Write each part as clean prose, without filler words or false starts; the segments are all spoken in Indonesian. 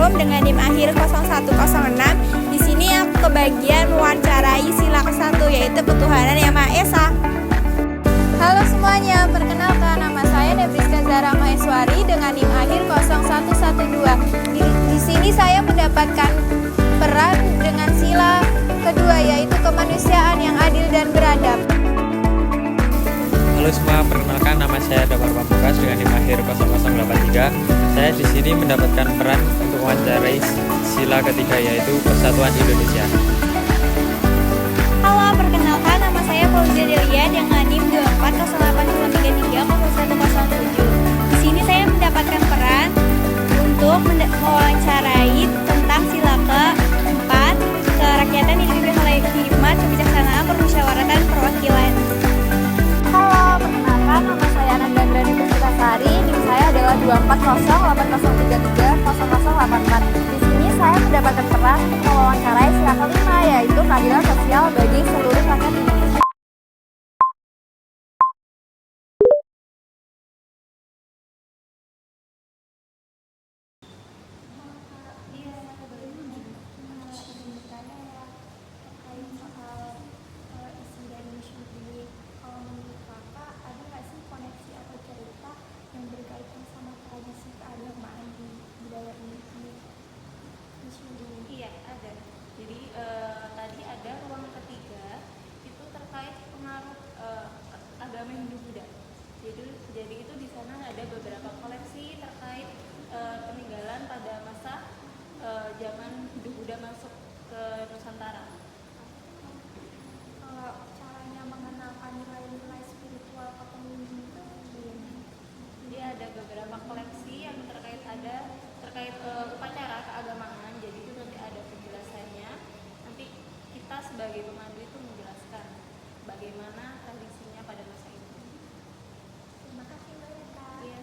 Assalamualaikum dengan NIM akhir 0106. Di sini aku kebagian mewawancarai sila ke-1 yaitu ketuhanan Yang Maha Esa. Halo semuanya, perkenalkan nama saya Debriska Zara Maheswari dengan NIM akhir 0112. Di sini saya mendapatkan peran dengan sila kedua yaitu kemanusiaan yang adil dan beradab. Halo semua, perkenalkan nama saya Damar Pamungkas dengan NIM akhir 0083. Saya di sini mendapatkan peran untuk mewawancarai sila ketiga yaitu Persatuan Indonesia. Halo, perkenalkan nama saya Fauzia Delia dengan NIM 2408330107. Di sini saya mendapatkan peran untuk mewawancarai tentang sila ke-4 kerakyatan yang dipimpin oleh hikmat, kebijaksanaan, permusyawaratan, perwakilan. Halo, perkenalkan nama saya Anandandrani Puspitasari. NIM saya adalah 240803300084. Di sini saya mendapatkan peran untuk mewawancarai sila kelima yaitu keadilan sosial bagi seluruh rakyat Indonesia. Iya, ada. Jadi tadi ada ruang ketiga itu terkait pengaruh agama Hindu-Buddha. Jadi itu di sana ada beberapa koleksi terkait peninggalan pada masa zaman Hindu-Buddha masuk ke Nusantara. Caranya mengenalkan nilai-nilai spiritual ke pengunjung itu Jadi ada beberapa koleksi yang terkait upacara keagamaan. Jadi itu nanti ada penjelasannya. Nanti kita sebagai pemandu itu menjelaskan bagaimana tradisinya pada masa itu. Terima kasih banyak, Kak. Iya.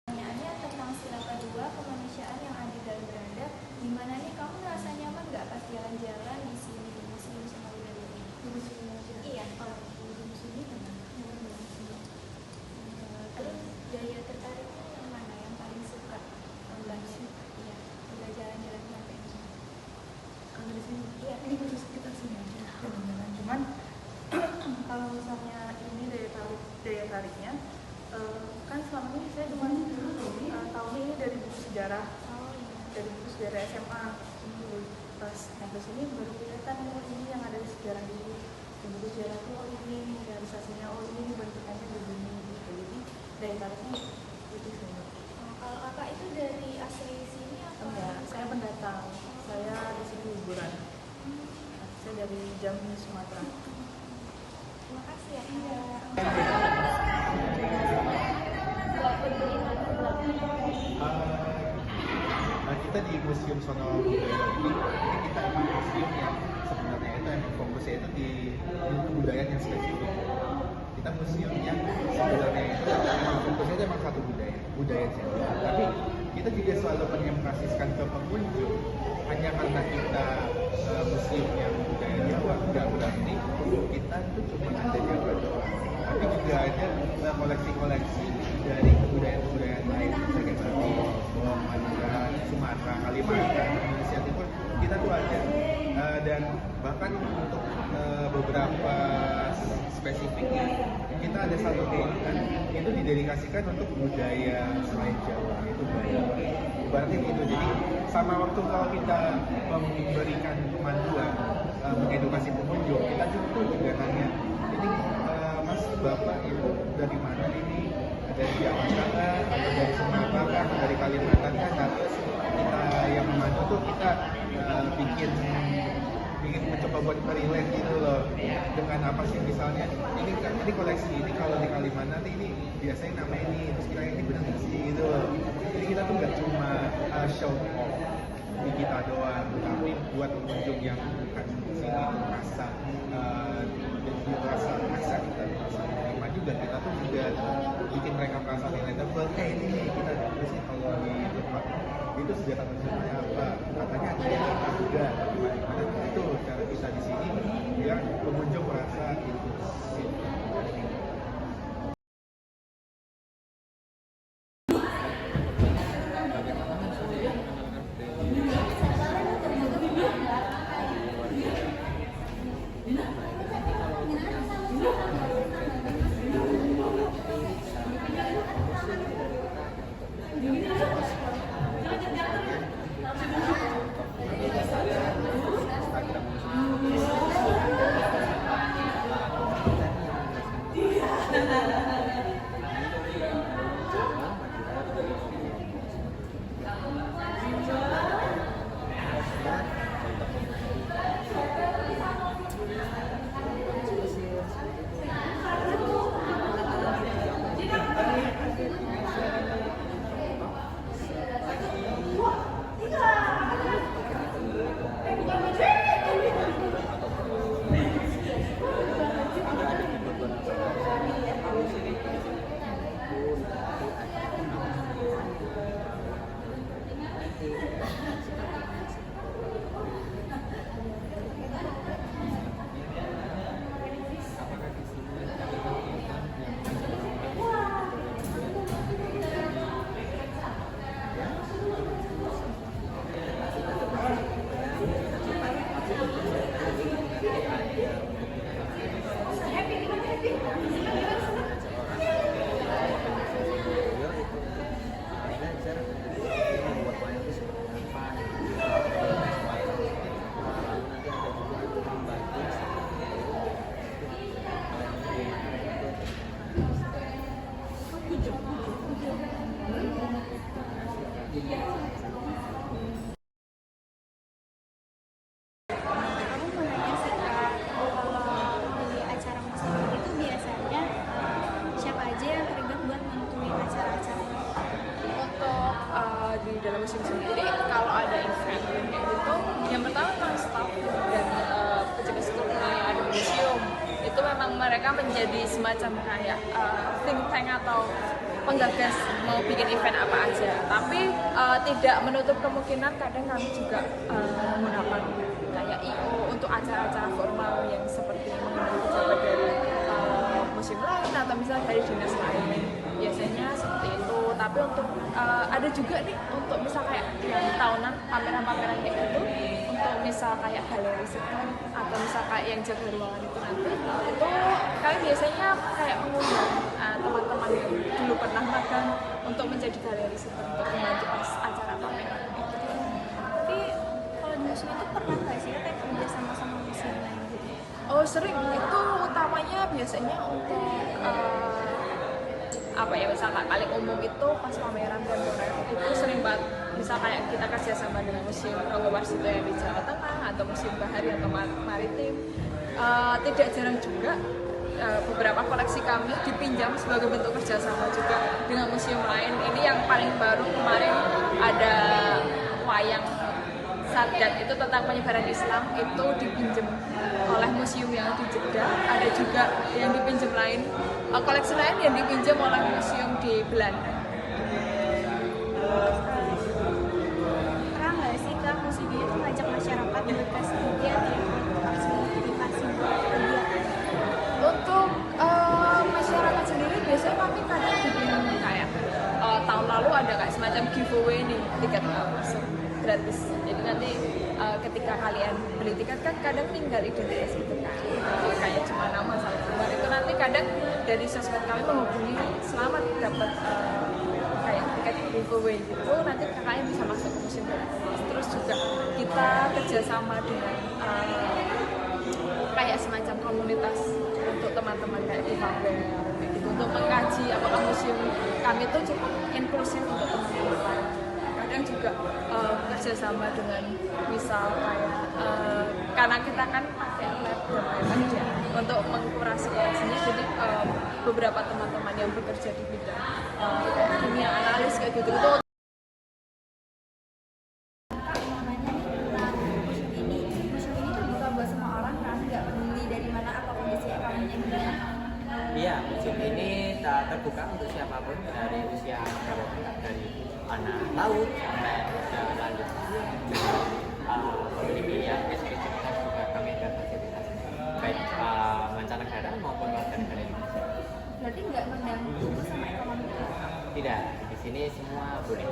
Pertanyaannya tentang sila kedua kemanusiaan yang adil dan beradab. Gimana nih kamu merasa nyaman nggak pas jalan-jalan di sini di museum sama budaya ini? Di museum aja. Iya. Di museum ini kan? Terus daya tertariknya yang mana yang paling suka? Mbaknya? Iya. Udah jalan-jalan sampai di sini. Kalau di sini, Iya. ini khusus kita sini aja jalan-jalan. Cuman kalau misalnya ini daya tariknya, kan selama ini saya cuma tahunya ini dari buku sejarah, Oh iya. dari buku sejarah SMA. Dulu pas sampai sini baru kelihatan oh ini yang ada di sejarah dulu. Di buku sejarah tuh oh ini realisasinya, oh ini bentukannya begini gitu. Jadi daya tariknya itu sih. Kalau kakak itu dari asli sini atau? Enggak, saya pendatang. Saya di sini liburan. Saya dari Jambi, Sumatera. Terima kasih ya Kak. Kita di Museum Sono Budaya ini kita emang museum yang sebenarnya itu emang fokusnya itu di kebudayaan yang spesifik. Kita museum yang sebenarnya itu emang fokusnya itu emang satu budaya saja. Tapi kita juga selalu mengemfasiskan ke pengunjung hanya karena kita museum yang budaya Jawa, nggak berarti kita itu cuma ada Jawa doang. Tapi juga ada koleksi-koleksi dari kebudayaan-kebudayaan lain, misalnya Bali, Madura, Sumatera, Kalimantan, Indonesia Timur, kita tuh ada. Dan bahkan untuk beberapa spesifiknya, kita ada satu kegiatan itu didedikasikan untuk budaya selain Jawa, itu Bali. Ibaratnya gitu, jadi sama waktu kalau kita memberikan pemanduan, mengedukasi pengunjung, kita juga nanya, ini Mas, Bapak, Ibu dari mana ini? Dari Jawa Tengah, atau dari Sumatera, atau dari Kalimantan kan? Nah, terus kita yang memandu tuh kita bikin mencoba buat relate gitu loh dengan apa sih misalnya ini koleksi ini kalau di Kalimantan ini biasanya namanya ini terus kira ini benar nggak sih gitu loh. Jadi kita tuh nggak cuma show off di kita doang, tapi buat pengunjung yang bukan sini merasa kita merasa terima juga, kita tuh juga bikin mereka merasa relatable. Ini nih kita terus sih kalau di tempat itu sejarah manusianya apa, katanya ada yang juga gimana itu cara kita di sini biar pengunjung merasa inklusif. Jadi kalau ada event kayak gitu, yang pertama memang staff dan pejabat strukturnya yang ada di museum itu memang mereka menjadi semacam kayak think tank atau penggagas mau bikin event apa aja. Tapi tidak menutup kemungkinan kadang kami juga menggunakan kayak IO untuk acara-acara formal yang seperti mengundang pejabat dari museum lain atau misalnya dari dinas lain, biasanya seperti itu. Tapi untuk ada juga nih untuk misal kayak yang tahunan pameran-pameran kayak gitu, untuk misal kayak galeri sekarang atau misal kayak yang jaga ruangan itu nanti itu kami biasanya kayak mengundang teman-teman yang dulu pernah magang untuk menjadi galeri sekarang untuk membantu pas acara pameran gitu. Tapi kalau di museum itu pernah nggak sih kayak kerja sama museum lain gitu? Oh sering, itu utamanya biasanya untuk apa ya, misalkan paling umum itu pas pameran temporer itu sering banget, misal kayak kita kerja sama dengan Museum Rogo Warsito yang di Jawa Tengah atau Museum Bahari atau Maritim. Tidak jarang juga beberapa koleksi kami dipinjam sebagai bentuk kerjasama juga dengan museum lain. Ini yang paling baru kemarin ada wayang Sadat itu tentang penyebaran Islam, itu dipinjam oleh museum yang di Jeddah. Ada juga yang dipinjam lain, koleksi lain yang dipinjam oleh museum di Belanda. Pernah nggak sih Kak museum itu ngajak masyarakat berkreasi atau partisipasi kegiatan? Untuk masyarakat sendiri biasanya kami kadang bikin kayak tahun lalu ada kayak semacam giveaway nih, tiket masuk gratis. Jadi nanti ketika kalian beli tiket kan kadang tinggal identitas gitu kan, kayak cuma nama sama nomor, itu nanti kadang dari sosmed kami menghubungi selamat dapat kayak tiket giveaway gitu, nanti kakaknya bisa masuk ke museum gratis. Terus juga kita kerjasama dengan kayak semacam komunitas untuk teman-teman kayak difabel gitu, untuk mengkaji apakah museum kami itu cukup inklusif untuk teman-teman. Kadang juga kerjasama dengan misal kayak karena kita kan pakai lab dan lain-lain ya untuk mengkurasi koleksinya, jadi beberapa teman-teman yang bekerja di bidang kimia analis kayak gitu itu Iya, museum ini terbuka untuk siapapun dari usia dari anak laut sampai usia lanjut. Pemilihan spesialitas juga kami ada fasilitas baik mancanegara maupun warga negara Indonesia. Berarti nggak mengganggu sama ekonomi? Tidak, di sini semua boleh.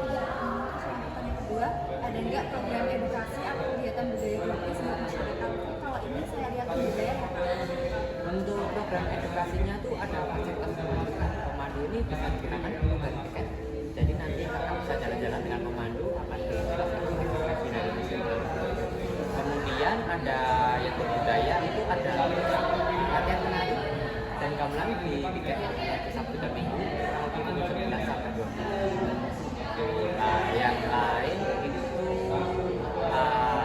Yang kedua, ada nggak program edukasi atau kegiatan budaya gratis buat masyarakat? Kalau ini saya lihat di budaya ya Kak. Untuk program edukasinya tuh ada fasilitas pemandu ini bisa digunakan untuk beli tiket. Jadi nanti kakak bisa jalan-jalan dengan pemandu akan menjelaskan edukasi dari museum. Kemudian ada yang budaya itu ada latihan menari dan gamelan di tiket Sabtu dan Minggu jam 11 sampai 12. Yang lain itu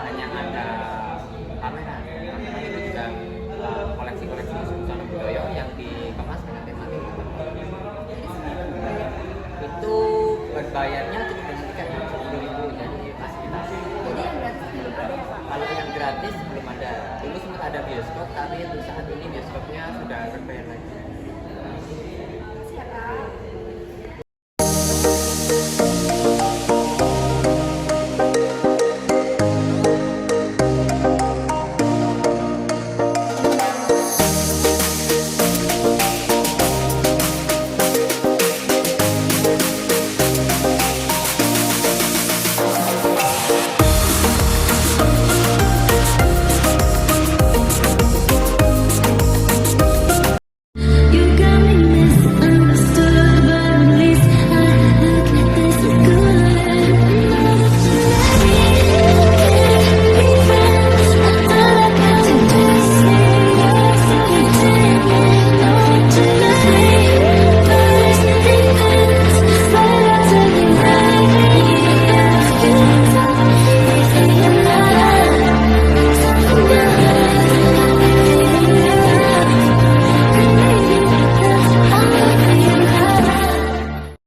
hanya ada pameran. Pameran itu juga koleksi-koleksi Sunan Budaya yang dikemas dengan tematik. Itu berbayarnya cukup dengan tiket 10.000, jadi fasilitas. Jadi yang gratis belum ada ya Pak? Kalau yang gratis belum ada. Dulu sempat ada bioskop, tapi untuk saat ini bioskopnya sudah berbayar lagi. Siapa?